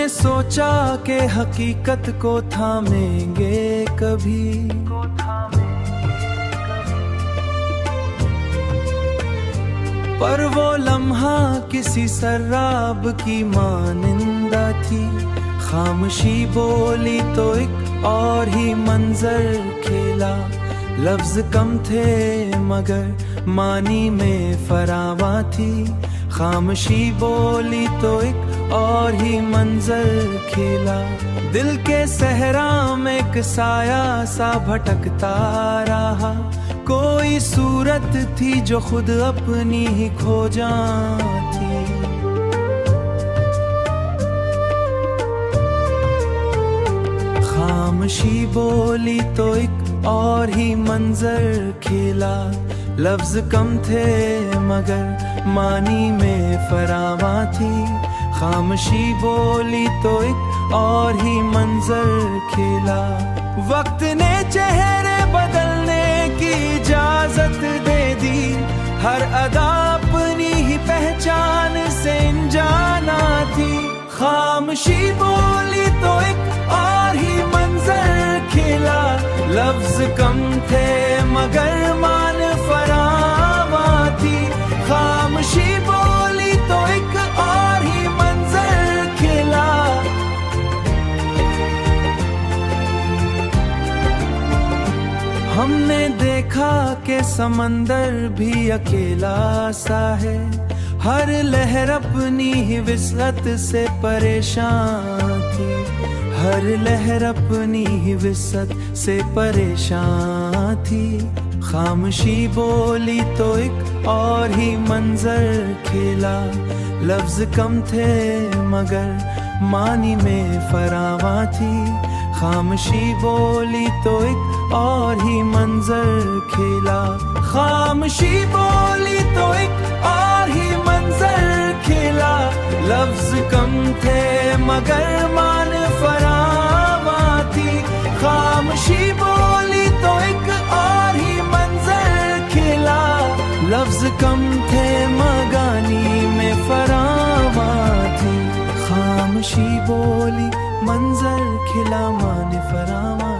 हमने सोचा कि हकीकत को थामेंगे कभी, पर वो लम्हा किसी शराब की मानिंदा थी। खामोशी बोली तो एक और ही मंजर खेला, लफ्ज कम थे मगर मानी में फरावा थी। खामोशी बोली तो एक और ही मंजर खेला, दिल के सहरा में एक साया सा भटकता रहा। कोई सूरत थी जो खुद अपनी ही खो जाती। खामोशी बोली तो एक और ही मंजर खेला, लफ्ज कम थे मगर मानी में फरावा थी। खामोशी बोली तो एक और ही मंजर खेला। वक्त ने चेहरे बदलने की इजाजत दे दी, हर अदा अपनी ही पहचान से अनजाना थी। खामोशी बोली तो एक और ही मंजर खेला, लफ्ज कम थे मगर मान फरावा थी। खामोशी बोली तो एक और ही मंजर खेला। हमने देखा कि समंदर भी अकेला सा है, हर लहर अपनी ही विसअत से परेशान थी। हर लहर अपनी ही विसअत से परेशान थी। खामोशी बोली तो एक और ही मंजर खेला, लफ्ज कम थे मगर मानी में फरावा थी। खामोशी बोली तो एक और ही मंजर खेला। खामोशी बोली तो एक और ही मंजर खेला, लफ्ज कम थे मगर मान फरावा थी। खामोशी बोली तो एक और ही मंजर खेला, लफ्ज कम थे मगानी में फरावा थी। खामोशी बोली मंजर खिला मान फरावा।